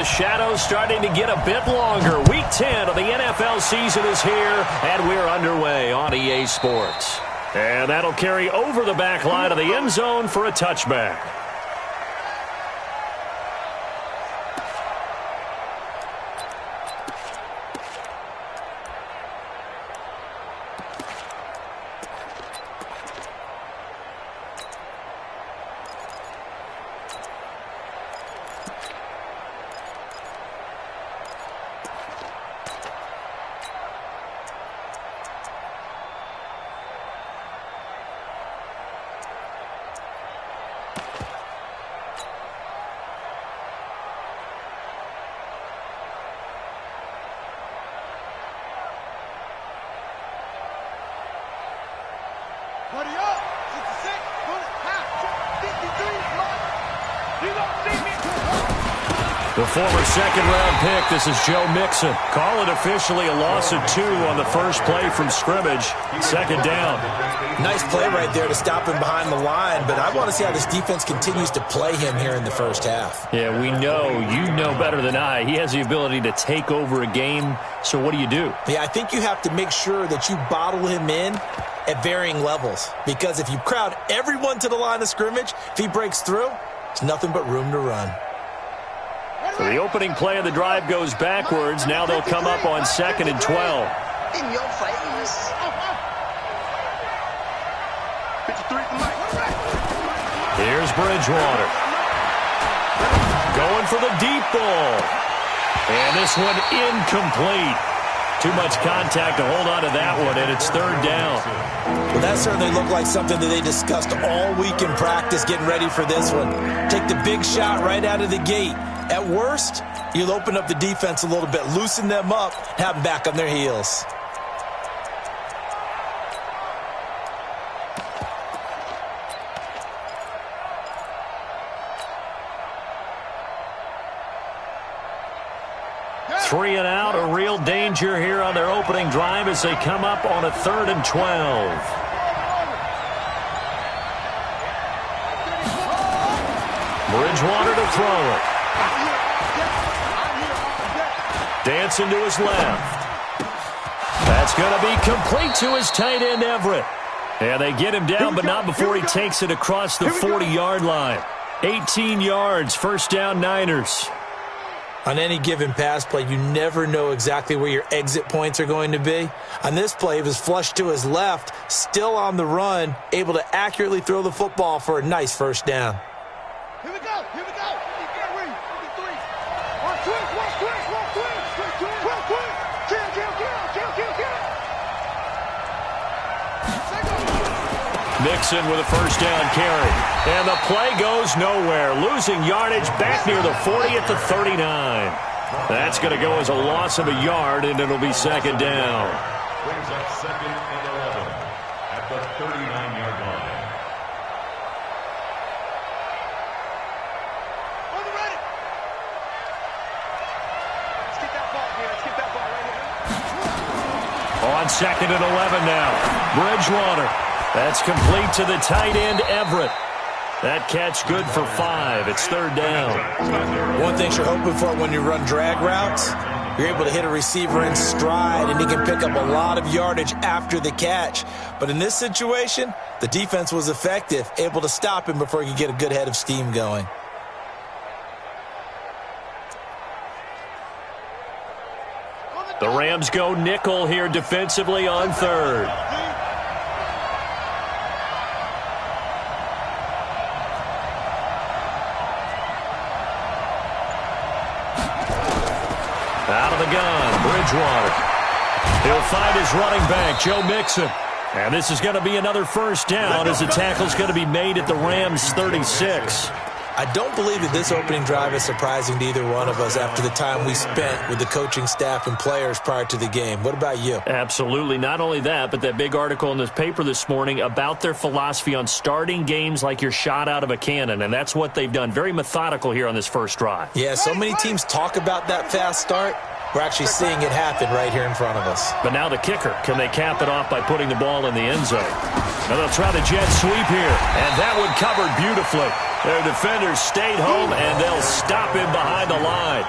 the shadows starting to get a bit longer. Week 10 of the NFL season is here, and we're underway on EA Sports. And that'll carry over the back line of the end zone for a touchback. The former second-round pick, this is Joe Mixon. Call it officially a loss of 2 on the first play from scrimmage. Second down. Nice play right there to stop him behind the line, but I want to see how this defense continues to play him here in the first half. Yeah, we know. You know better than I. He has the ability to take over a game, so what do you do? Yeah, I think you have to make sure that you bottle him in at varying levels, because if you crowd everyone to the line of scrimmage, if he breaks through, there's nothing but room to run. So the opening play of the drive goes backwards. Now they'll come up on 2nd and 12. In your face. Here's Bridgewater. Going for the deep ball. And this one incomplete. Too much contact to hold on to that one, and it's third down. Well, that certainly looked like something that they discussed all week in practice, getting ready for this one. Take the big shot right out of the gate. At worst, you'll open up the defense a little bit, loosen them up, have them back on their heels. Three and out, a real danger here on their opening drive as they come up on a 3rd and 12. Bridgewater to throw it. Dancing to his left. That's going to be complete to his tight end, Everett. And they get him down, but not before he takes it across the 40-yard line. 18 yards, first down, Niners. On any given pass play, you never know exactly where your exit points are going to be. On this play, it was flushed to his left, still on the run, able to accurately throw the football for a nice first down. Here we go, here we go. Mixon with a first down carry. And the play goes nowhere. Losing yardage back near the 40 at the 39. That's going to go as a loss of a yard, and it'll be second down. Brings up 2nd and 11 at the 39-yard line. On the ready. Let's get that ball here. Let's get that ball right here. On 2nd and 11 now. Bridgewater. That's complete to the tight end, Everett. That catch good for 5. It's third down. One thing you're hoping for when you run drag routes, you're able to hit a receiver in stride, and he can pick up a lot of yardage after the catch. But in this situation, the defense was effective, able to stop him before he could get a good head of steam going. The Rams go nickel here defensively on 3rd. Out of the gun, Bridgewater. He'll find his running back, Joe Mixon. And this is going to be another first down as the tackle's going to be made at the Rams' 36. I don't believe that this opening drive is surprising to either one of us after the time we spent with the coaching staff and players prior to the game. What about you? Absolutely. Not only that, but that big article in this paper this morning about their philosophy on starting games like you're shot out of a cannon, and that's what they've done. Very methodical here on this first drive. Yeah, so many teams talk about that fast start. We're actually seeing it happen right here in front of us. But now the kicker. Can they cap it off by putting the ball in the end zone? Now they'll try the jet sweep here, and that one covered beautifully. Their defenders stayed home, and they'll stop him behind the line.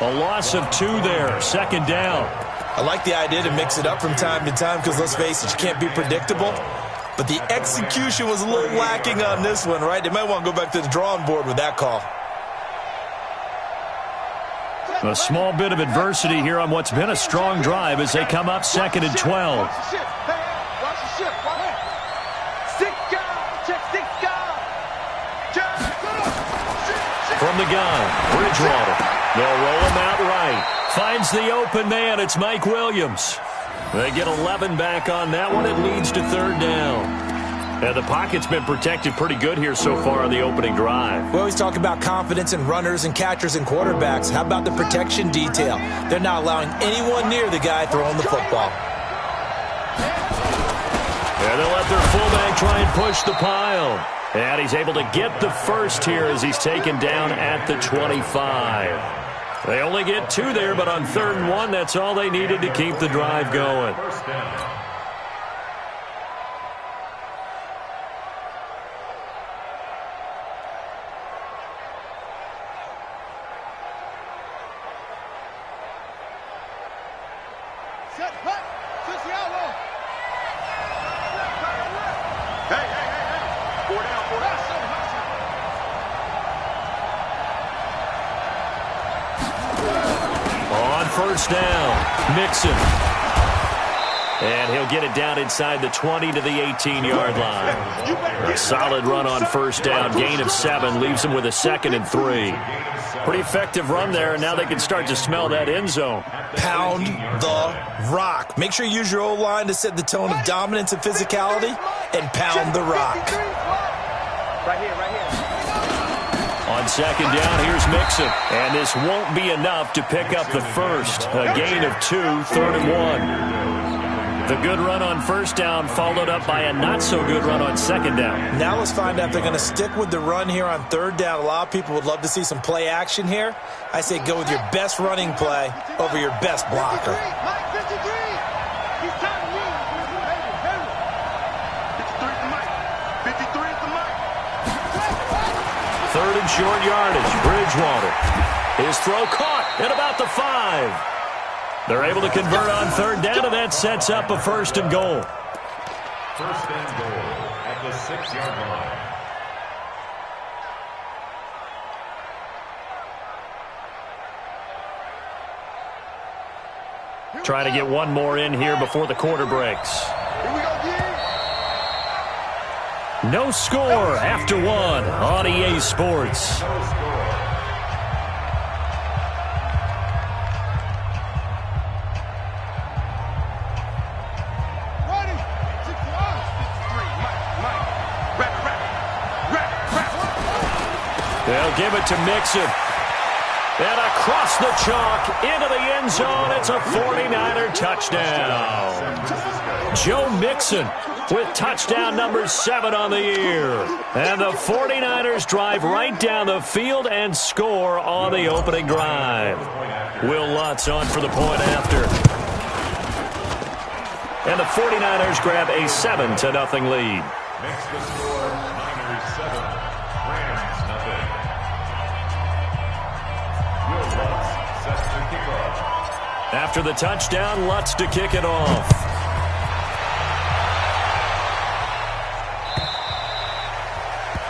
A loss of 2 there, second down. I like the idea to mix it up from time to time because, let's face it, you can't be predictable. But the execution was a little lacking on this one, right? They might want to go back to the drawing board with that call. A small bit of adversity here on what's been a strong drive as they come up 2nd and 12. From the gun, Bridgewater. They'll roll him out right. Finds the open man. It's Mike Williams. They get 11 back on that one. It leads to 3rd down. And the pocket's been protected pretty good here so far on the opening drive. We always talk about confidence in runners and catchers and quarterbacks. How about the protection detail? They're not allowing anyone near the guy throwing the football. And they'll let their fullback try and push the pile. And he's able to get the first here as he's taken down at the 25. They only get 2 there, but on 3rd and 1, that's all they needed to keep the drive going. First down. First down, Mixon. And he'll get it down inside the 20 to the 18-yard line. A solid run on first down, gain of 7, leaves him with a 2nd and 3. Pretty effective run there, and now they can start to smell that end zone. Pound the rock. Make sure you use your O-line to set the tone of dominance and physicality, and pound the rock. Right here, right here. On 2nd down, here's Mixon. And this won't be enough to pick up the first. A gain of 2, 3rd and 1. The good run on first down followed up by a not-so-good run on 2nd down. Now let's find out if they're going to stick with the run here on 3rd down. A lot of people would love to see some play action here. I say go with your best running play over your best blocker. Third and short yardage, Bridgewater. His throw caught at about the 5. They're able to convert on 3rd down, and that sets up a 1st and goal. 1st and goal at the 6-yard line. Trying to get one more in here before the quarter breaks. No score after 1 on EA Sports. No score. They'll give it to Mixon. And across the chalk into the end zone. It's a 49er touchdown. Joe Mixon with touchdown number 7 on the year. And the 49ers drive right down the field and score on the opening drive. Will Lutz on for the point after. And the 49ers grab a 7-0 lead. Makes the score Niners 7, Rams nothing. Will Lutz sets the kickoff. After the touchdown, Lutz to kick it off.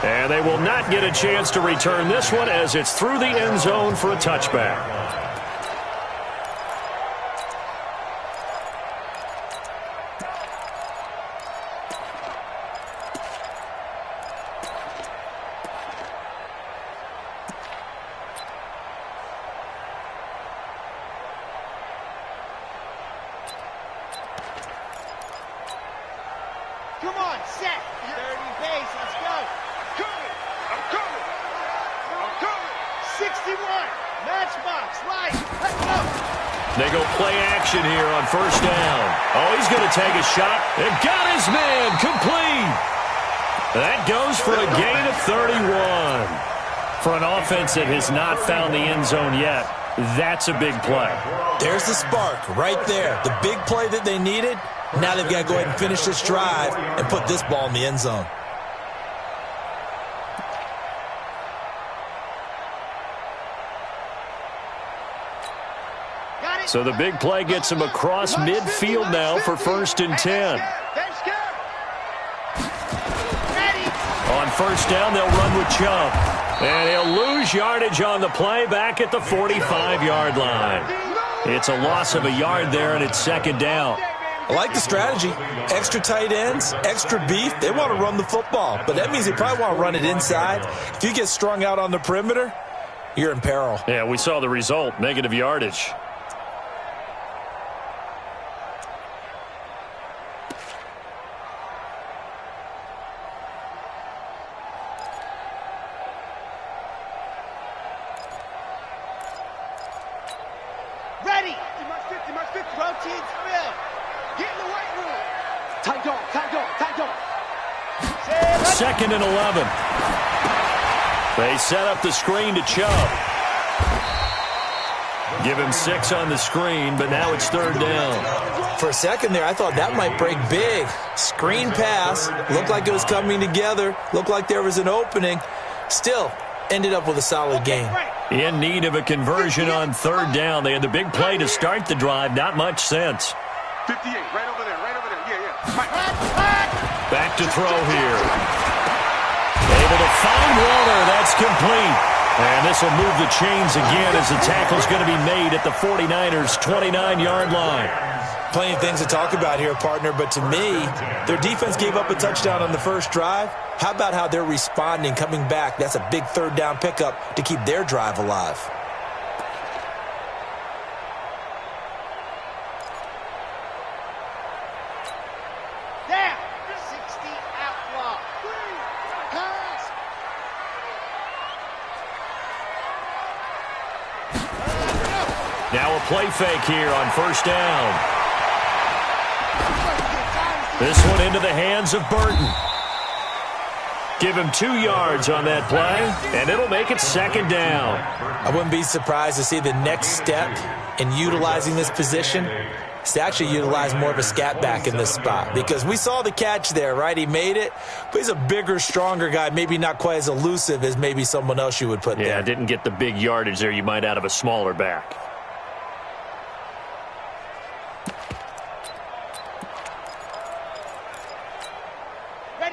And they will not get a chance to return this one as it's through the end zone for a touchback. Come on, set. 30 base, let's go. Coming. I'm coming. I'm coming. 61. Matchbox, right. Let's go. They go play action here on first down. Oh, he's going to take a shot. And got his man complete. That goes for a gain of 31. For an offense that has not found the end zone yet, that's a big play. There's the spark right there. The big play that they needed. Now they've got to go ahead and finish this drive and put this ball in the end zone. So the big play gets him across midfield now for 1st and 10. On 1st down, they'll run with Chubb. And he'll lose yardage on the play back at the 45-yard line. It's a loss of a yard there, and it's 2nd down. I like the strategy. Extra tight ends, extra beef. They want to run the football, but that means they probably want to run it inside. If you get strung out on the perimeter, you're in peril. Yeah, we saw the result, negative yardage. Ready. Protein spill. Get in the weight room. Tight dog. 2nd and 11. They set up the screen to Chubb. Give him 6 on the screen, but now it's 3rd down. For a second there, I thought that might break big. Screen pass. Looked like it was coming together. Looked like there was an opening. Still, ended up with a solid game. In need of a conversion on 3rd down. They had the big play to start the drive. Not much sense. 58, right over there. Yeah. Back to throw here. Able to find Waller. That's complete. And this will move the chains again as the tackle's going to be made at the 49ers' 29-yard line. Plenty of things to talk about here, partner, but to me, their defense gave up a touchdown on the first drive. How about how they're responding, coming back? That's a big 3rd down pickup to keep their drive alive. Down. 60 outlaw. Pass. Now a play fake here on 1st down. This one into the hands of Burton. Give him 2 yards on that play, and it'll make it 2nd down. I wouldn't be surprised to see the next step in utilizing this position is to actually utilize more of a scat back in this spot, because we saw the catch there, right? He made it, but he's a bigger, stronger guy, maybe not quite as elusive as maybe someone else you would put there. Yeah, didn't get the big yardage there you might out of a smaller back.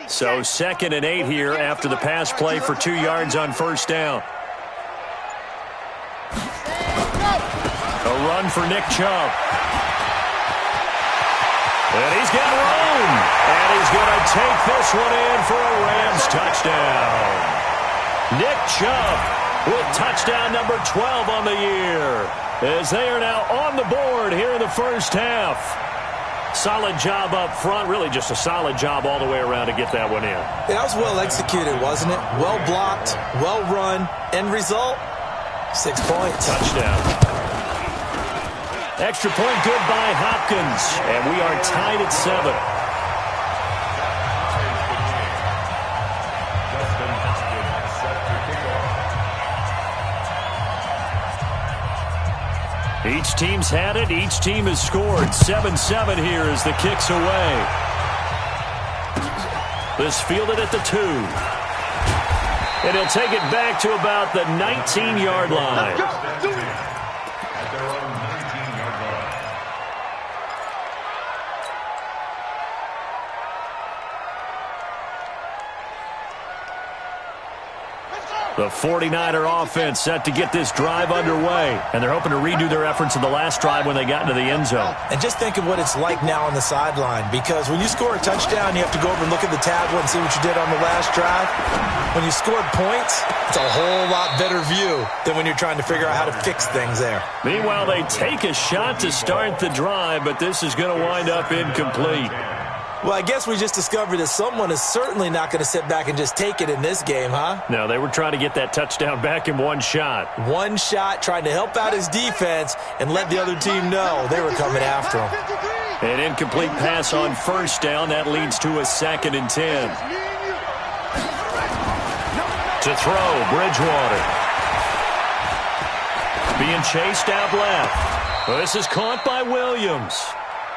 So 2nd and 8 here after the pass play for 2 yards on 1st down. A run for Nick Chubb. And he's got room. And he's going to take this one in for a Rams touchdown. Nick Chubb with touchdown number 12 on the year, as they are now on the board here in the first half. Solid job up front, really just a solid job all the way around to get that one in. That was well executed, wasn't it? Well blocked, well run. End result, 6 points. Touchdown. Extra point good by Hopkins, and we are tied at 7. Each team's had it. Each team has scored. 7-7 here as the kick's away. This fielded at the 2. And he'll take it back to about the 19-yard line. The 49er offense set to get this drive underway, and they're hoping to redo their efforts in the last drive when they got into the end zone. And just think of what it's like now on the sideline, because when you score a touchdown, you have to go over and look at the tablet and see what you did on the last drive. When you scored points, it's a whole lot better view than when you're trying to figure out how to fix things there. Meanwhile, they take a shot to start the drive, but this is going to wind up incomplete. Well, I guess we just discovered that someone is certainly not going to sit back and just take it in this game, huh? No, they were trying to get that touchdown back in one shot. One shot, trying to help out his defense and let the other team know they were coming after him. An incomplete pass on first down. That leads to a 2nd and 10. To throw, Bridgewater. Being chased out left. Well, this is caught by Williams.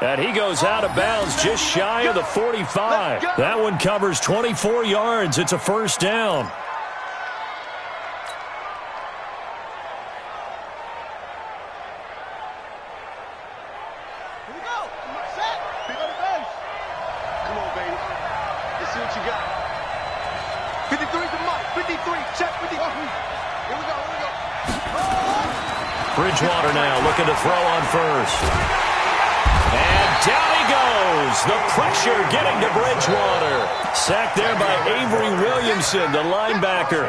And he goes out of bounds just shy of the 45. That one covers 24 yards. It's a first down. Set. Go to base. Come on, baby. Let's see what you got. 53 to Mike. 53. Check 53. Here we go. Bridgewater now looking to throw on first. And down he goes. The pressure getting to Bridgewater. Sacked there by Avery Williamson, the linebacker.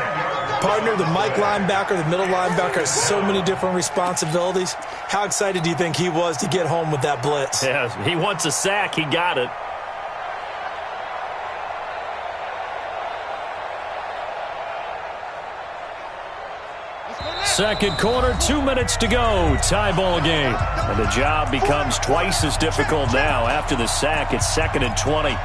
Partner, the Mike linebacker, the middle linebacker, has so many different responsibilities. How excited do you think he was to get home with that blitz? Yeah, he wants a sack. He got it. Second quarter, 2 minutes to go. Tie ball game. And the job becomes twice as difficult now. After the sack, it's 2nd and 20.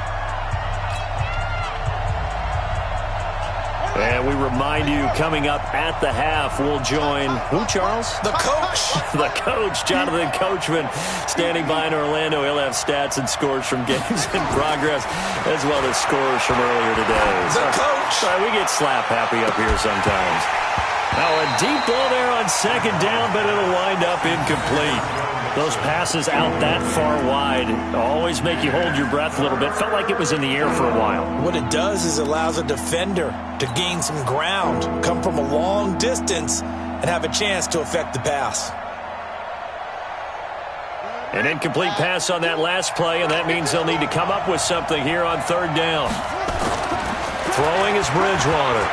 And we remind you, coming up at the half, we'll join who, Charles? The coach. The coach, Jonathan Coachman, standing by in Orlando. He'll have stats and scores from games in progress, as well as scores from earlier today. The coach. Sorry, we get slap happy up here sometimes. Now a deep ball there on second down, but it'll wind up incomplete. Those passes out that far wide always make you hold your breath a little bit. Felt like it was in the air for a while. What it does is it allows a defender to gain some ground, come from a long distance, and have a chance to affect the pass. An incomplete pass on that last play, and that means they'll need to come up with something here on third down. Throwing is Bridgewater.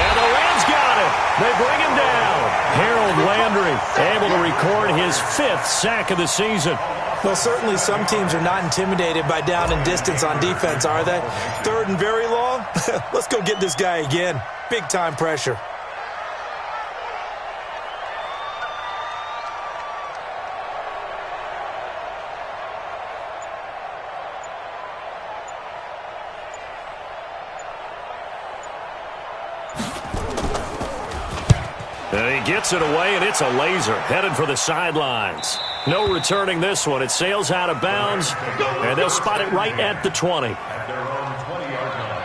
And the Rams got it. They bring him down. Harold Landry able to record his 5th sack of the season. Well, certainly some teams are not intimidated by down and distance on defense, are they? 3rd and very long? Let's go get this guy again. Big time pressure. And he gets it away, and it's a laser headed for the sidelines. No returning this one. It sails out of bounds, and they'll spot it right at the 20. At their own 20-yard line.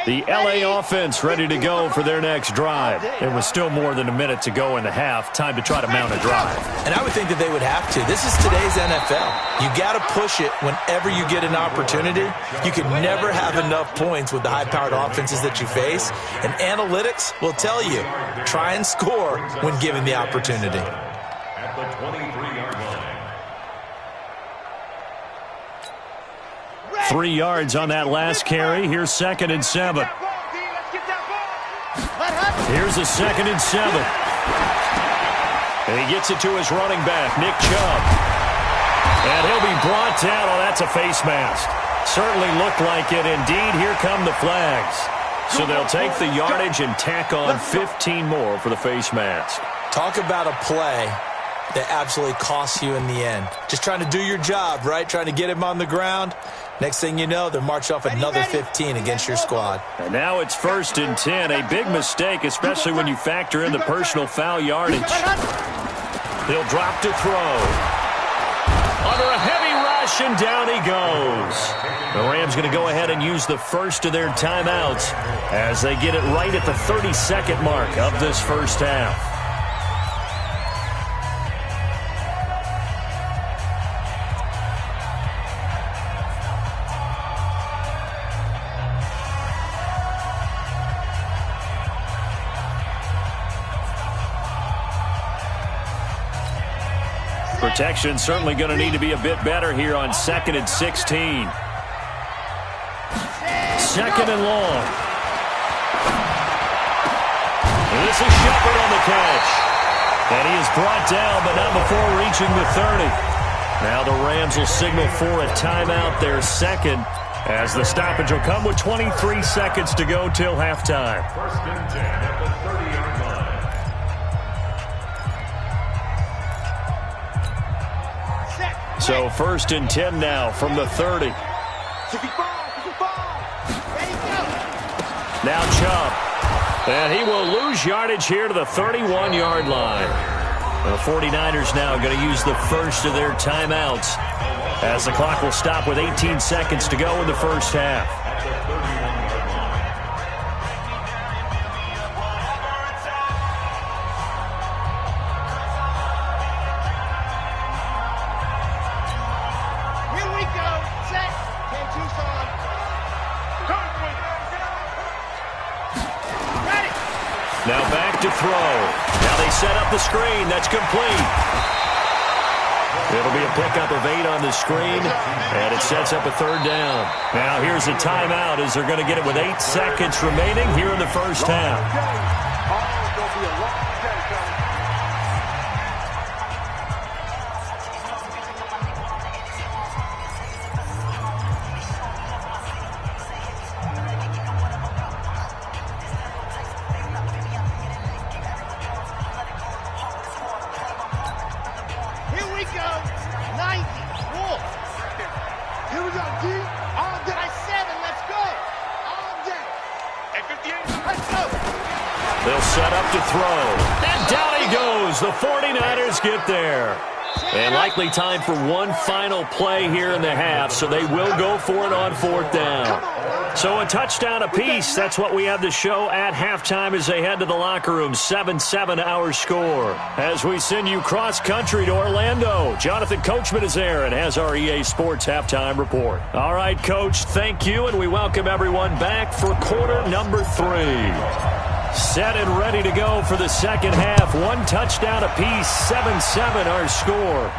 The LA offense ready to go for their next drive. There was still more than a minute to go in the half. Time to try to mount a drive. And I would think that they would have to. This is today's NFL. You got to push it whenever you get an opportunity. You can never have enough points with the high-powered offenses that you face. And analytics will tell you, try and score when given the opportunity. At the 23-yard line. 3 yards on that last carry. Here's 2nd and 7. Here's a 2nd and 7. And he gets it to his running back, Nick Chubb. And he'll be brought down. Oh, that's a face mask. Certainly looked like it. Indeed, here come the flags. So they'll take the yardage and tack on 15 more for the face mask. Talk about a play that absolutely costs you in the end. Just trying to do your job, right? Trying to get him on the ground. Next thing you know, they'll march off another 15 against your squad. And now it's 1st and 10. A big mistake, especially when you factor in the personal foul yardage. He'll drop to throw. Under a heavy rush, and down he goes. The Rams going to go ahead and use the first of their timeouts as they get it right at the 30-second mark of this first half. Protection certainly going to need to be a bit better here on 2nd and 16. 2nd and long. And this is Shepard on the catch. And he is brought down, but not before reaching the 30. Now the Rams will signal for a timeout, their 2nd, as the stoppage will come with 23 seconds to go till halftime. 1st and 10 at the 30-yard line. So 1st and 10 now from the 30. Now Chubb. And he will lose yardage here to the 31-yard line. The 49ers now going to use the first of their timeouts as the clock will stop with 18 seconds to go in the first half. At the 31-yard line. Now back to throw. Now they set up the screen. That's complete. It'll be a pickup of 8 on the screen, and it sets up a 3rd down. Now here's a timeout as they're going to get it with 8 seconds remaining here in the first half. They'll set up to throw. And down he goes. The 49ers get there. And likely time for one final play here in the half, so they will go for it on 4th down. So a touchdown apiece. That's what we have to show at halftime as they head to the locker room. 7-7 our score. As we send you cross-country to Orlando, Jonathan Coachman is there and has our EA Sports halftime report. All right, Coach, thank you, and we welcome everyone back for quarter number 3. Set and ready to go for the second half. One touchdown apiece, 7-7 our score.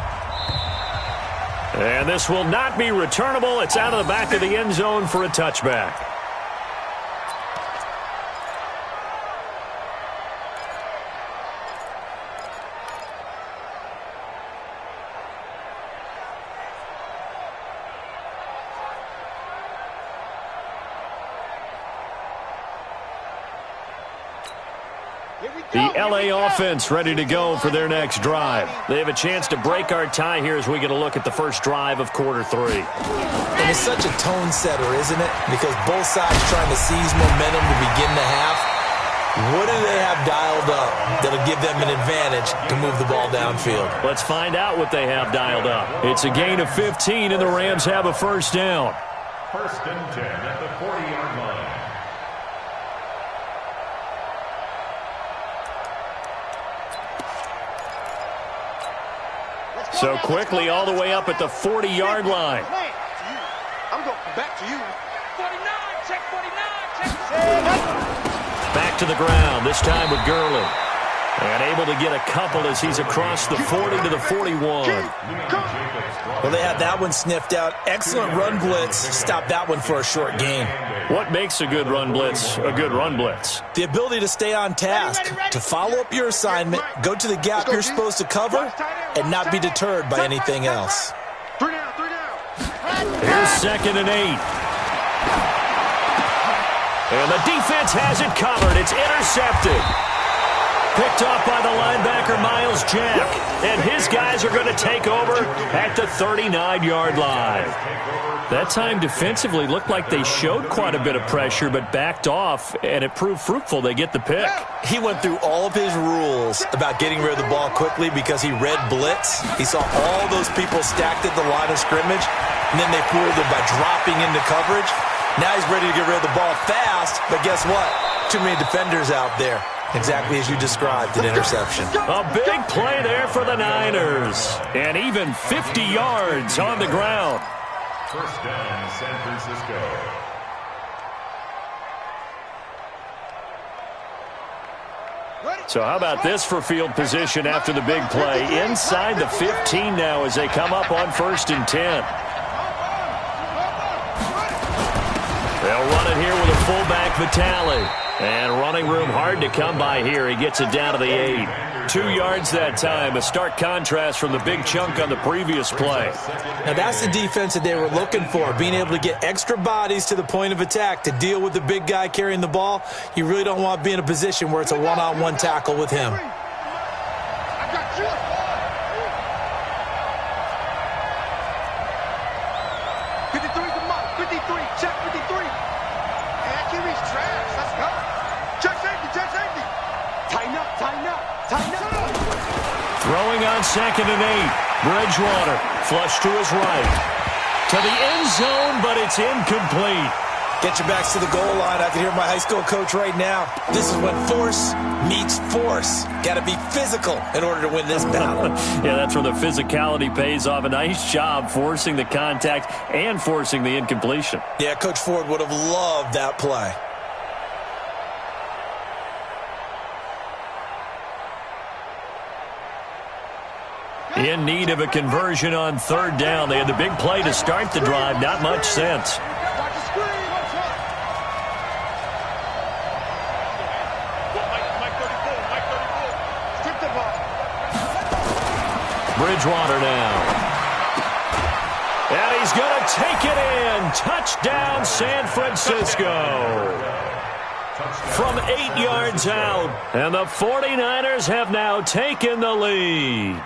And this will not be returnable. It's out of the back of the end zone for a touchback. The LA offense ready to go for their next drive. They have a chance to break our tie here as we get a look at the first drive of quarter 3. And it's such a tone setter, isn't it? Because both sides trying to seize momentum to begin the half. What do they have dialed up that'll give them an advantage to move the ball downfield? Let's find out what they have dialed up. It's a gain of 15, and the Rams have a first down. 1st and 10 at the 40-yard line. So quickly all the way up at the 40-yard line. I'm going back to you. 49, check 49, check. Back to the ground, this time with Gurley. And able to get a couple as he's across the 40 to the 41. Well, they had that one sniffed out. Excellent run blitz. Stopped that one for a short gain. What makes a good run blitz a good run blitz? The ability to stay on task, to follow up your assignment, go to the gap you're supposed to cover, and not be deterred by anything else. 3 down. Here's 2nd and 8. And the defense has it covered. It's intercepted. Picked off by the linebacker, Miles Jack. And his guys are going to take over at the 39-yard line. That time defensively looked like they showed quite a bit of pressure but backed off, and it proved fruitful. They get the pick. He went through all of his rules about getting rid of the ball quickly because he read blitz. He saw all those people stacked at the line of scrimmage, and then they fooled him by dropping into coverage. Now he's ready to get rid of the ball fast, but guess what? Too many defenders out there. Exactly as you described, an interception. A big play there for the Niners. And even 50 yards on the ground. 1st down, San Francisco. So how about this for field position after the big play? Inside the 15 now as they come up on 1st and 10. They'll run it here with a fullback, Vitale. And running room hard to come by here. He gets it down to the 8. 2 yards that time. A stark contrast from the big chunk on the previous play. Now that's the defense that they were looking for, being able to get extra bodies to the point of attack to deal with the big guy carrying the ball. You really don't want to be in a position where it's a one-on-one tackle with him. I got you. 53's the mark. 53. Check 53. And QB's trash. Let's go. Check safety. Check safety. Tighten up. Tighten up. Tighten up. Throwing on 2nd and 8. Bridgewater flush to his right. To the end zone, but it's incomplete. Get your backs to the goal line. I can hear my high school coach right now. This is when force meets force. Got to be physical in order to win this battle. Yeah, that's where the physicality pays off. A nice job forcing the contact and forcing the incompletion. Yeah, Coach Ford would have loved that play. In need of a conversion on third down. They had the big play to start the drive. Not much sense. Bridgewater now. And he's going to take it in. Touchdown, San Francisco. From 8 yards out. And the 49ers have now taken the lead.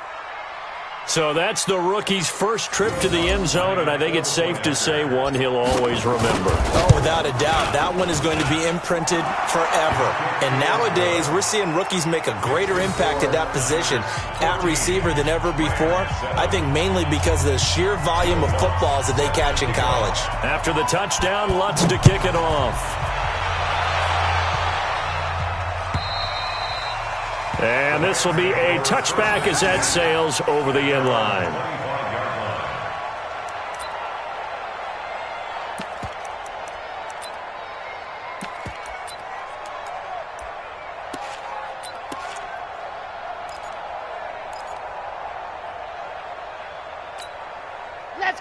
So that's the rookie's first trip to the end zone, and I think it's safe to say one he'll always remember. Oh, without a doubt. That one is going to be imprinted forever. And nowadays, we're seeing rookies make a greater impact at that position at receiver than ever before. I think mainly because of the sheer volume of footballs that they catch in college. After the touchdown, Lutz to kick it off. And this will be a touchback as that sails over the end line.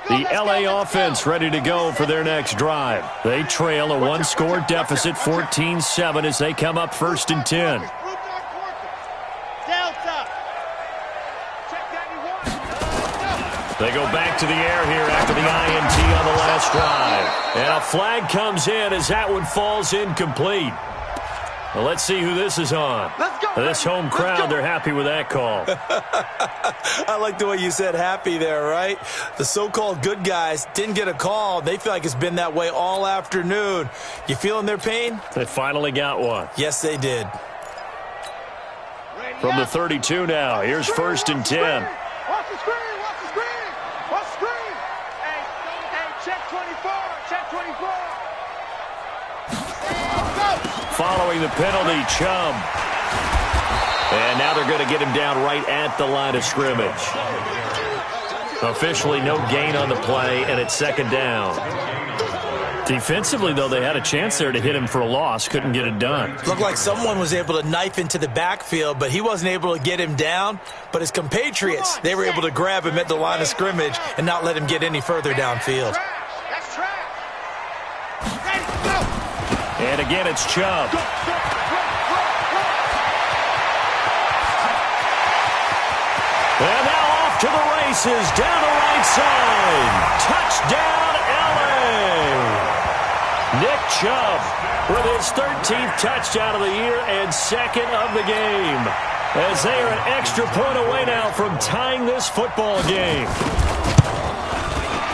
The LA offense ready to go for their next drive. They trail a one-score deficit, 14-7, as they come up 1st and 10. They go back to the air here after the INT on the last drive. And a flag comes in as that one falls incomplete. Well, let's see who this is on. This home crowd, they're happy with that call. I like the way you said happy there, right? The so-called good guys didn't get a call. They feel like it's been that way all afternoon. You feeling their pain? They finally got one. Yes, they did. From the 32 now, here's 1st and 10. Watch the screen! Watch the screen! Watch the screen! Hey, check 24! Check 24! Following the penalty, Chubb. And now they're going to get him down right at the line of scrimmage. Officially no gain on the play, and it's 2nd down. Defensively, though, they had a chance there to hit him for a loss. Couldn't get it done. Looked like someone was able to knife into the backfield, but he wasn't able to get him down. But his compatriots, they were able to grab him at the line of scrimmage and not let him get any further downfield. That's trash! And again, it's Chubb. And now off to the races, down the right side. Touchdown, LA! Nick Chubb with his 13th touchdown of the year and 2nd of the game, as they are an extra point away now from tying this football game.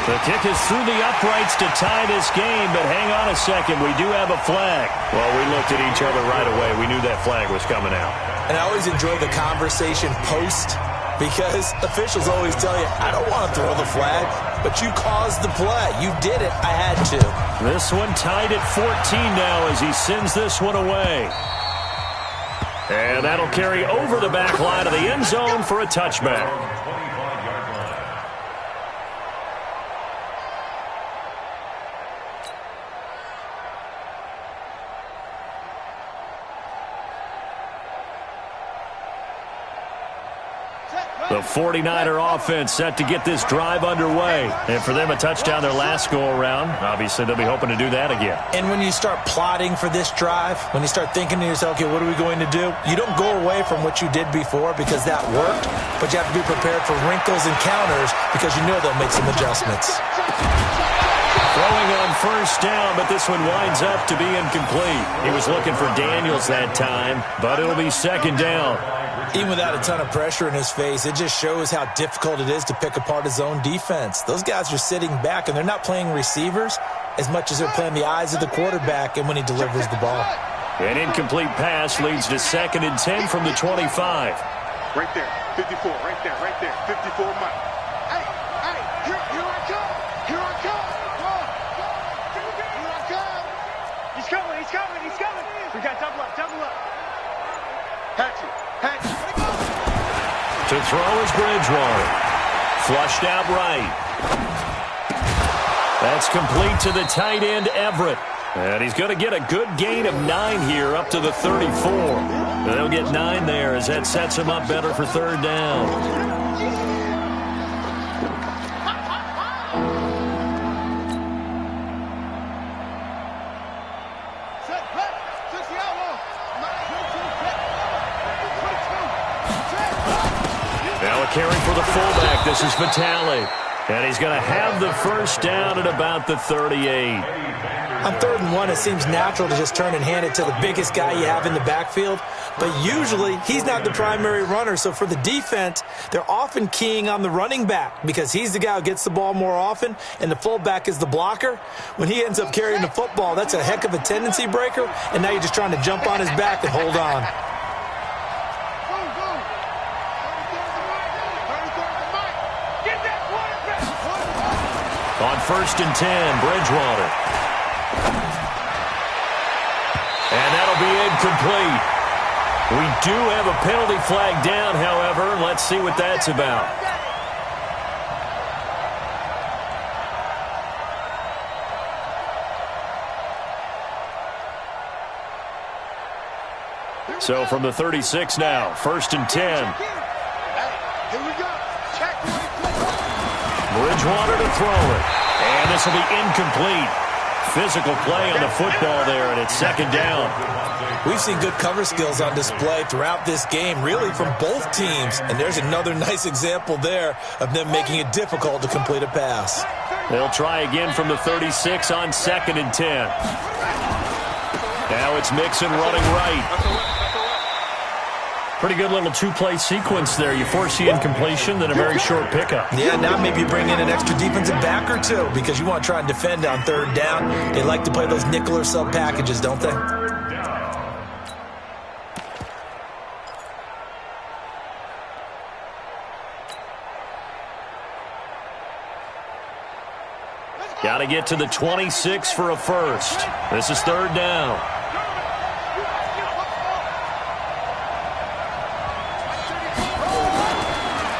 The kick is through the uprights to tie this game, but hang on a second, we do have a flag. Well, we looked at each other right away. We knew that flag was coming out. And I always enjoy the conversation post, because officials always tell you, I don't want to throw the flag, but you caused the play. You did it. I had to. This one tied at 14 now as he sends this one away. And that'll carry over the back line of the end zone for a touchback. The 49er offense set to get this drive underway. And for them, a touchdown their last go-around. Obviously, they'll be hoping to do that again. And when you start plotting for this drive, when you start thinking to yourself, okay, what are we going to do? You don't go away from what you did before because that worked, but you have to be prepared for wrinkles and counters because you know they'll make some adjustments. Throwing on 1st down, but this one winds up to be incomplete. He was looking for Daniels that time, but it'll be 2nd down. Even without a ton of pressure in his face, it just shows how difficult it is to pick apart his own defense. Those guys are sitting back, and they're not playing receivers as much as they're playing the eyes of the quarterback and when he delivers the ball. An incomplete pass leads to 2nd and 10 from the 25. Right there, 54, right there, 54 Mike. Hey, here I come, here I come. Here I come. He's coming. We got double up. Hatchet. To throw is Bridgewater. Flushed out right. That's complete to the tight end, Everett. And he's going to get a good gain of 9 here up to the 34. They'll get 9 there as that sets him up better for 3rd down. carry for the fullback. This is Vitale. And he's going to have the first down at about the 38. On 3rd and 1, it seems natural to just turn and hand it to the biggest guy you have in the backfield. But usually, he's not the primary runner. So for the defense, they're often keying on the running back because he's the guy who gets the ball more often, and the fullback is the blocker. When he ends up carrying the football, that's a heck of a tendency breaker, and now you're just trying to jump on his back and hold on. On 1st and 10, Bridgewater. And that'll be incomplete. We do have a penalty flag down, however. Let's see what that's about. So from the 36 now, 1st and 10. Here we go. Check. Bridgewater to throw it. And this will be incomplete. Physical play on the football there, and it's 2nd down. We've seen good cover skills on display throughout this game, really from both teams. And there's another nice example there of them making it difficult to complete a pass. They'll try again from the 36 on 2nd and 10. Now it's Mixon running right. Pretty good little two-play sequence there. You force the incompletion, then a very short pickup. Yeah, now maybe you bring in an extra defensive back or two because you want to try and defend on 3rd down. They like to play those nickel or sub packages, don't they? Got to get to the 26 for a first. This is 3rd down.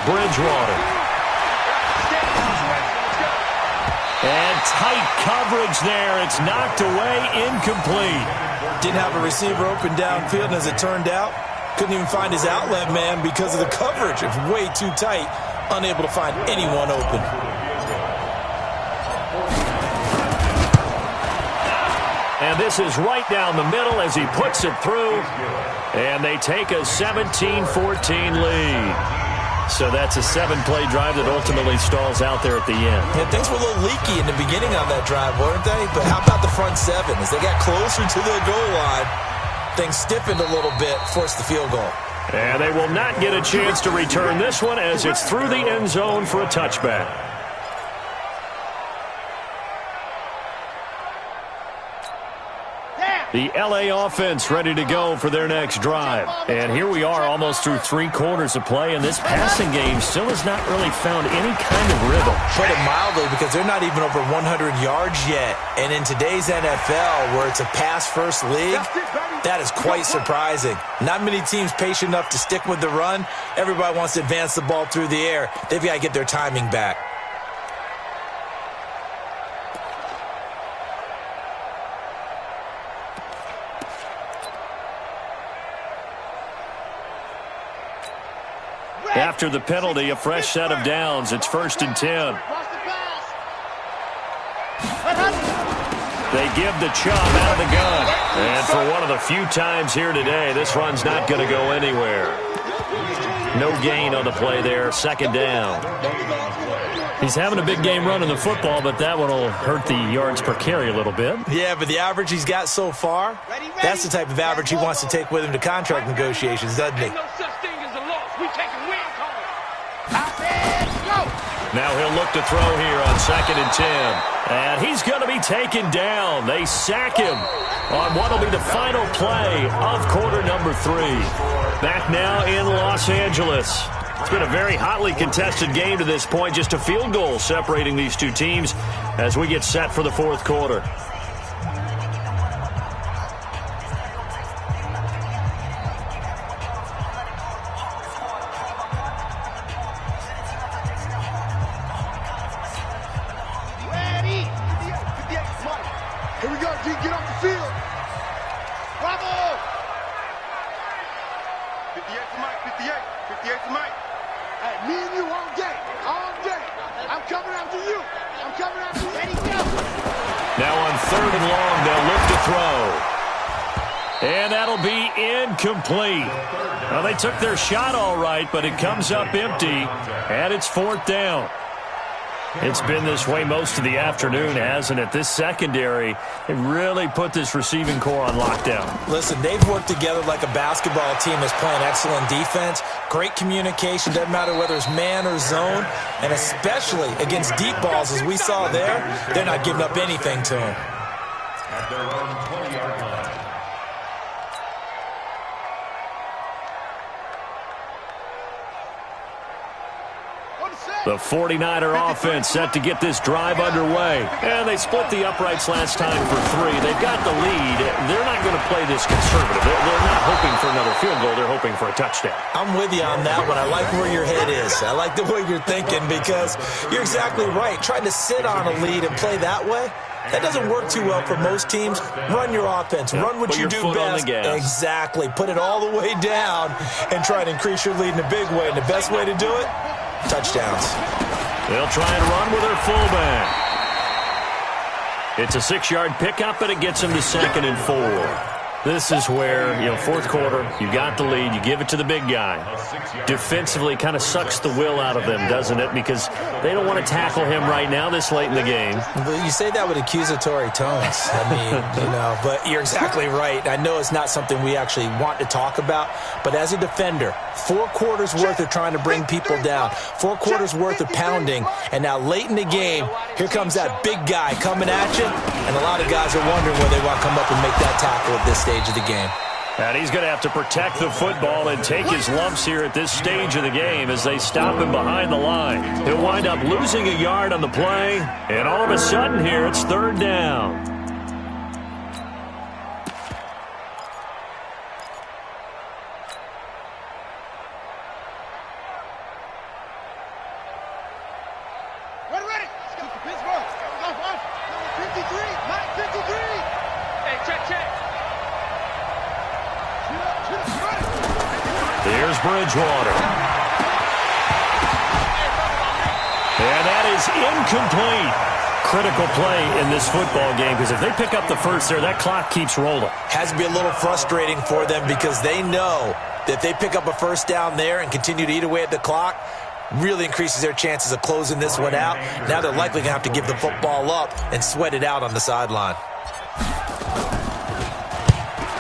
Bridgewater. And tight coverage there. It's knocked away, incomplete. Didn't have a receiver open downfield, and as it turned out, couldn't even find his outlet man because of the coverage. It's way too tight, unable to find anyone open. And this is right down the middle as he puts it through. And they take a 17-14 lead. So that's a 7-play drive that ultimately stalls out there at the end. Yeah, things were a little leaky in the beginning on that drive, weren't they? But how about the front 7? As they got closer to the goal line, things stiffened a little bit, forced the field goal. And they will not get a chance to return this one as it's through the end zone for a touchback. The LA offense ready to go for their next drive. And here we are almost through 3 quarters of play, and this passing game still has not really found any kind of rhythm. Put it mildly, because they're not even over 100 yards yet. And in today's NFL, where it's a pass-first league, that is quite surprising. Not many teams patient enough to stick with the run. Everybody wants to advance the ball through the air. They've got to get their timing back. After the penalty, a fresh set of downs. It's 1st and 10. They give the chop out of the gun. And for one of the few times here today, this run's not going to go anywhere. No gain on the play there. 2nd down. He's having a big game running the football, but that one will hurt the yards per carry a little bit. Yeah, but the average he's got so far, that's the type of average he wants to take with him to contract negotiations, doesn't he? Now he'll look to throw here on 2nd and 10. And he's going to be taken down. They sack him on what will be the final play of quarter number 3. Back now in Los Angeles. It's been a very hotly contested game to this point. Just a field goal separating these two teams as we get set for the 4th quarter. And that'll be incomplete. Well, they took their shot all right, but it comes up empty, and it's 4th down. It's been this way most of the afternoon, hasn't it? This secondary, it really put this receiving core on lockdown. Listen, they've worked together like a basketball team that's playing excellent defense. Great communication, doesn't matter whether it's man or zone. And especially against deep balls, as we saw there, they're not giving up anything to them. At their own 20-yard line. The 49er offense set to get this drive underway. And they split the uprights last time for 3. They've got the lead. They're not going to play this conservative. They're not hoping for another field goal. They're hoping for a touchdown. I'm with you on that one. I like where your head is. I like the way you're thinking because you're exactly right. Trying to sit on a lead and play that way, that doesn't work too well for most teams. Run your offense. Run what you do best. Exactly. Put it all the way down and try to increase your lead in a big way. And the best way to do it, touchdowns. They'll try and run with their fullback. It's a 6-yard pickup, and it gets them to 2nd and 4. This is where, 4th quarter, you got the lead, you give it to the big guy. Defensively, kind of sucks the will out of them, doesn't it? Because they don't want to tackle him right now this late in the game. But you say that with accusatory tones. But you're exactly right. I know it's not something we actually want to talk about, but as a defender, 4 quarters worth of trying to bring people down, 4 quarters worth of pounding, and now late in the game, here comes that big guy coming at you, and a lot of guys are wondering where they want to come up and make that tackle at this stage of the game. And he's going to have to protect the football and take his lumps here at this stage of the game as they stop him behind the line. He'll wind up losing a yard on the play, and all of a sudden here it's 3rd down. Ready. Pittsburgh. 53. 53. Hey, check. Here's Bridgewater. And that is incomplete. Critical play in this football game because if they pick up the first there, that clock keeps rolling. Has to be a little frustrating for them because they know that if they pick up a first down there and continue to eat away at the clock, really increases their chances of closing this one out. Now they're likely going to have to give the football up and sweat it out on the sideline.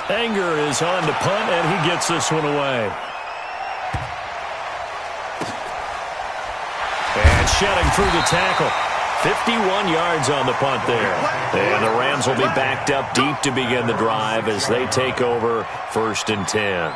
Anger is on to punt, and he gets this one away. And shedding through the tackle. 51 yards on the punt there. And the Rams will be backed up deep to begin the drive as they take over 1st and 10.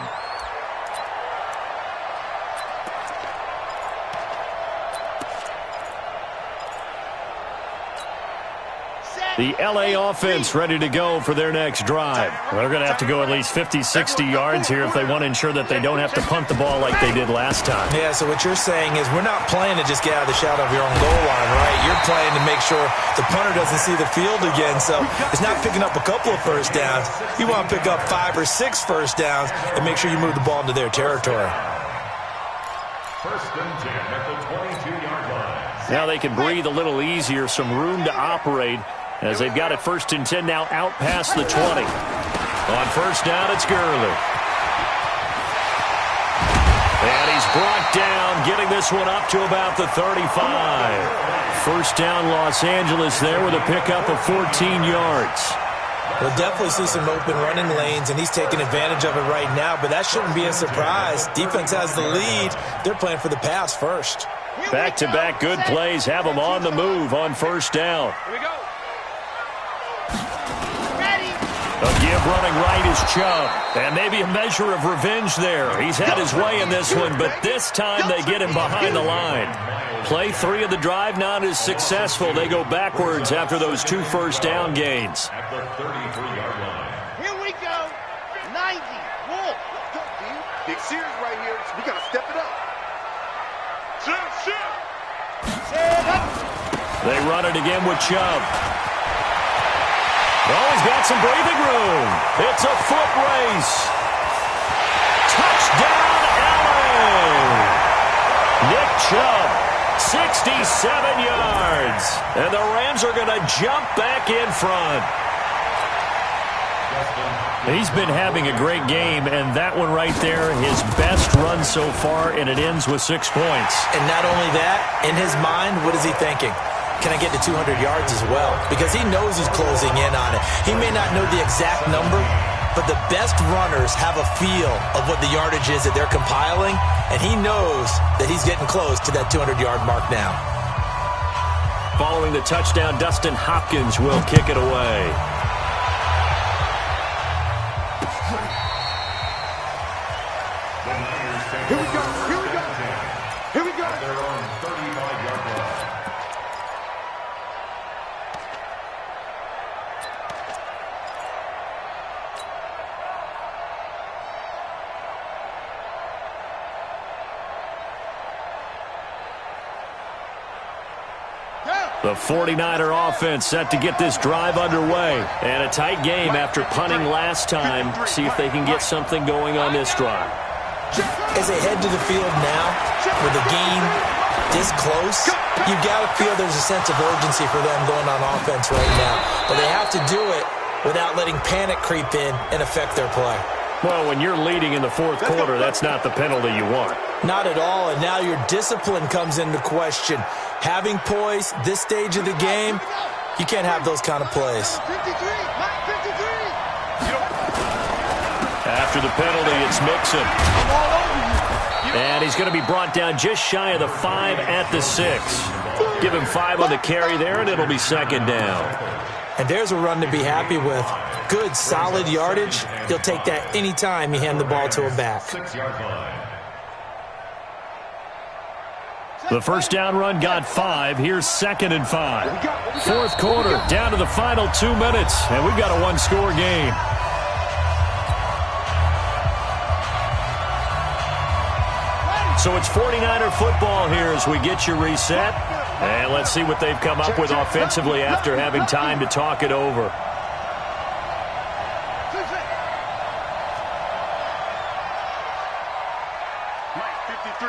The L.A. offense ready to go for their next drive. They're going to have to go at least 50, 60 yards here if they want to ensure that they don't have to punt the ball like they did last time. Yeah, so what you're saying is we're not playing to just get out of the shadow of your own goal line, right? You're playing to make sure the punter doesn't see the field again. So it's not picking up a couple of first downs. You want to pick up 5 or 6 first downs and make sure you move the ball into their territory. 1st and 10 at the 22-yard line. Now they can breathe a little easier, some room to operate. As they've got it 1st and 10 now out past the 20. On 1st down, it's Gurley. And he's brought down, getting this one up to about the 35. 1st down, Los Angeles there with a pickup of 14 yards. We'll definitely see some open running lanes, and he's taking advantage of it right now, but that shouldn't be a surprise. Defense has the lead. They're playing for the pass first. Back-to-back good plays have them on the move on 1st down. Here we go. A give running right is Chubb. And maybe a measure of revenge there. He's had his way in this one, but this time they get him behind the line. Play 3 of the drive not as successful. They go backwards after those 2 first down gains. At the 33-yard line. Here we go. 90. Wolf. Big series right here. We got to step it up. Set up. They run it again with Chubb. Oh, he's got some breathing room. It's a foot race. Touchdown, LA. Nick Chubb, 67 yards. And the Rams are going to jump back in front. He's been having a great game, and that one right there, his best run so far, and it ends with 6 points. And not only that, in his mind, what is he thinking? Can I get to 200 yards as well? Because he knows he's closing in on it. He may not know the exact number, but the best runners have a feel of what the yardage is that they're compiling, and he knows that he's getting close to that 200-yard mark now. Following the touchdown, Dustin Hopkins will kick it away. Here we go. Here we go. Here we go. They're on 35-yard line. The 49er offense set to get this drive underway. And a tight game after punting last time. See if they can get something going on this drive. As they head to the field now, with the game this close, you've got to feel there's a sense of urgency for them going on offense right now. But they have to do it without letting panic creep in and affect their play. Well, when you're leading in the fourth quarter, that's not the penalty you want. Not at all, and now your discipline comes into question. Having poise this stage of the game, you can't have those kind of plays. 53, Mike, 53. After the penalty, it's Mixon. I'm all over you. And he's going to be brought down just shy of the 5 at the 6. Give him 5 on the carry there, and it'll be second down. And there's a run to be happy with. Good, solid yardage. He'll take that anytime you hand the ball to a back. 6-yard line. The first down run got 5. Here's second and 5. Fourth quarter, down to the final 2 minutes, and we've got a one-score game. So it's 49er football here as we get you reset. And let's see what they've come up with offensively after having time to talk it over. Mike, 53.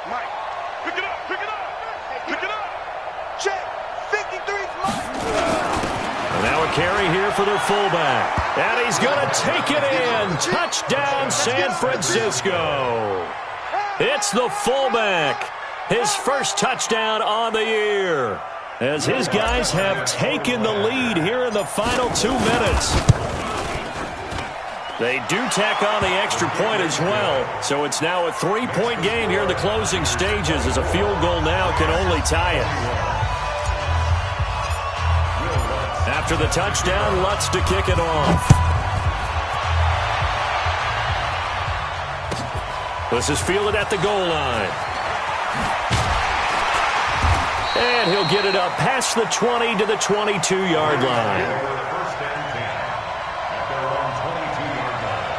Mike, pick it up, pick it up, pick it up. Check. 53's Mike. And now a carry here for their fullback. And he's going to take it in. Touchdown, San Francisco. It's the fullback. His first touchdown on the year. As his guys have taken the lead here in the final 2 minutes. They do tack on the extra point as well. So it's now a 3-point game here in the closing stages as a field goal now can only tie it. After the touchdown, Lutz to kick it off. This is fielded at the goal line. And he'll get it up past the 20 to the 22-yard line. First and 10 at their own 22-yard line.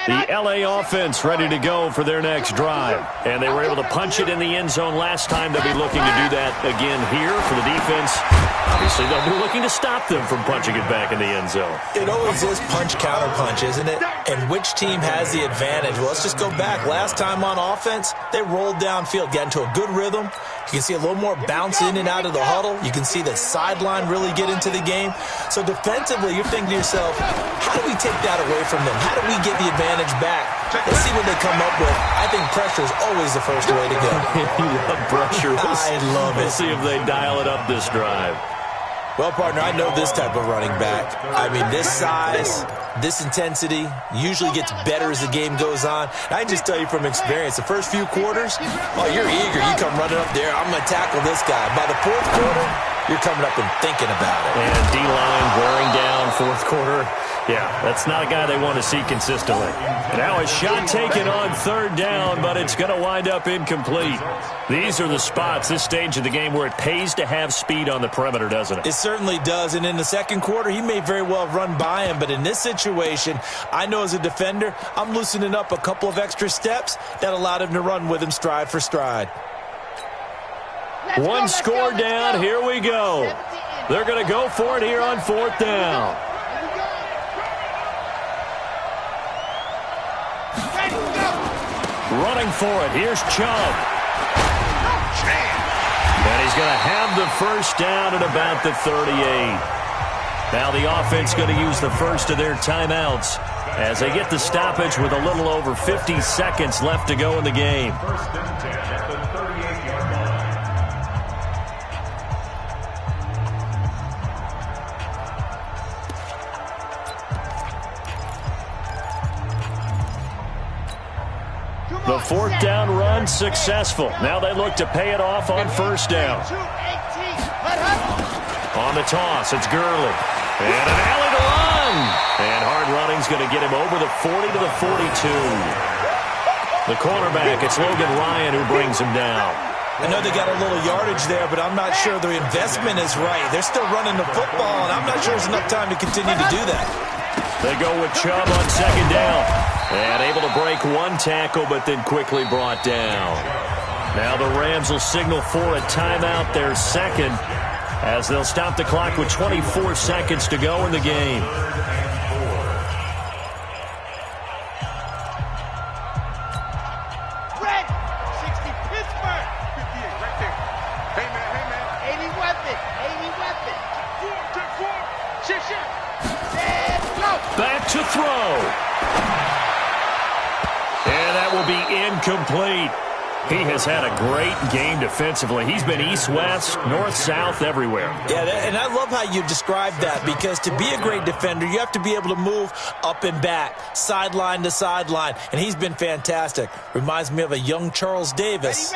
The LA offense ready to go for their next drive. And they were able to punch it in the end zone last time. They'll be looking to do that again here for the defense. Obviously, they'll be looking to stop them from punching it back in the end zone. It always is punch-counter-punch, isn't it? And which team has the advantage? Well, let's just go back. Last time on offense, they rolled downfield, got into a good rhythm. You can see a little more bounce in and out of the huddle. You can see the sideline really get into the game. So defensively, you're thinking to yourself, how do we take that away from them? How do we get the advantage back? Let's see what they come up with. I think pressure is always the first way to go. You love pressure. I love it. We'll see if they dial it up this drive. Well, partner, I know this type of running back. I mean, this size, this intensity usually gets better as the game goes on. And I can just tell you from experience, the first few quarters, oh, you're eager. You come running up there, I'm going to tackle this guy. By the fourth quarter, you're coming up and thinking about it. And D-line wearing down fourth quarter. Yeah, that's not a guy they want to see consistently. Now a shot taken on third down, but it's going to wind up incomplete. These are the spots, this stage of the game, where it pays to have speed on the perimeter, doesn't it? It certainly does, and in the second quarter, he may very well have run by him, but in this situation, I know as a defender, I'm loosening up a couple of extra steps that allowed him to run with him stride for stride. One score down, here we go. They're going to go for it here on 4th down. Running for it. Here's Chubb. And he's going to have the first down at about the 38. Now the offense going to use the first of their timeouts as they get the stoppage with a little over 50 seconds left to go in the game. First and 10 at the 38-yard line. The 4th down run successful. Now they look to pay it off on 1st down. On the toss, it's Gurley. And an alley to run. And hard running's going to get him over the 40 to the 42. The cornerback, it's Logan Ryan who brings him down. I know they got a little yardage there, but I'm not sure the investment is right. They're still running the football, and I'm not sure there's enough time to continue to do that. They go with Chubb on 2nd down. And able to break one tackle, but then quickly brought down. Now the Rams will signal for a timeout, their second, as they'll stop the clock with 24 seconds to go in the game. Red, 60 Pittsburgh. 58, right there. Hey, man. 80 weapon. 80 weapon. 4, 10, 4. Shit. And go. Back to throw. And that will be incomplete. He has had a great game defensively. He's been east-west, north-south, everywhere. Yeah, and I love how you described that, because to be a great defender, you have to be able to move up and back, sideline to sideline, and he's been fantastic. Reminds me of a young Charles Davis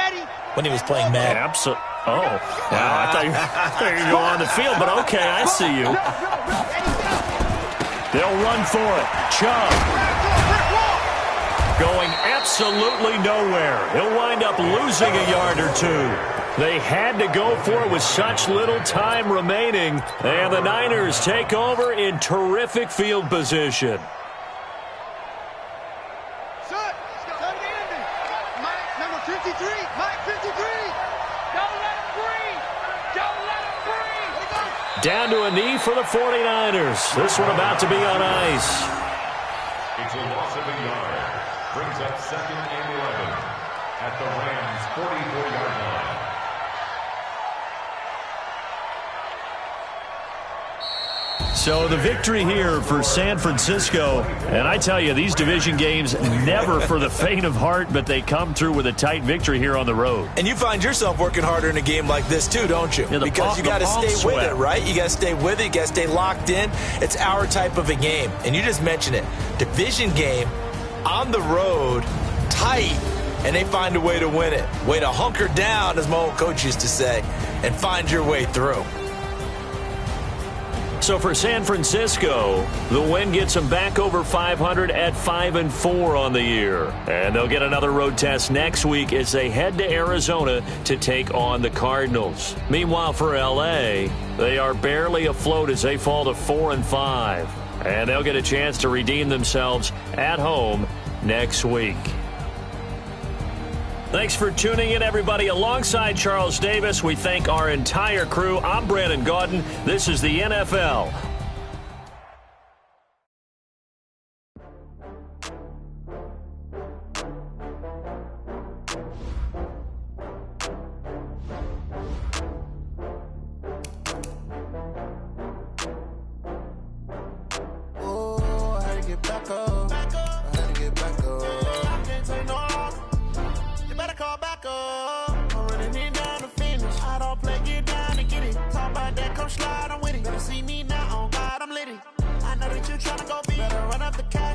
when he was playing Madden. Absolutely. Oh, wow, I thought you were going to go on the field, but okay, I see you. They'll run for it. Chubb. Going absolutely nowhere. He'll wind up losing a yard or two. They had to go for it with such little time remaining. And the Niners take over in terrific field position. Son, Mike, number 53. Mike, 53. Don't let him breathe. Don't let him breathe. Down to a knee for the 49ers. This one about to be on ice. It's a loss of a yard. Brings up 2nd and 11 at the Rams' 44-yard line. So the victory here for San Francisco. And I tell you, these division games never for the faint of heart, but they come through with a tight victory here on the road. And you find yourself working harder in a game like this too, don't you? Yeah, because you got to stay sweat. with it, right? You got to stay with it. You got to stay locked in. It's our type of a game. And you just mentioned it. Division game, on the road, tight, and they find a way to win it. Way to hunker down, as my old coach used to say, and find your way through. So for San Francisco, the win gets them back over 500 at 5-4 on the year. And they'll get another road test next week as they head to Arizona to take on the Cardinals. Meanwhile, for L.A., they are barely afloat as they fall to 4-5. And they'll get a chance to redeem themselves at home next week. Thanks for tuning in, everybody. Alongside Charles Davis, we thank our entire crew. I'm Brandon Gaudin. This is the NFL. Slide, I'm with it. Better see me now, on God, I'm litty. I know that you tryna go beat. Better run up the cash.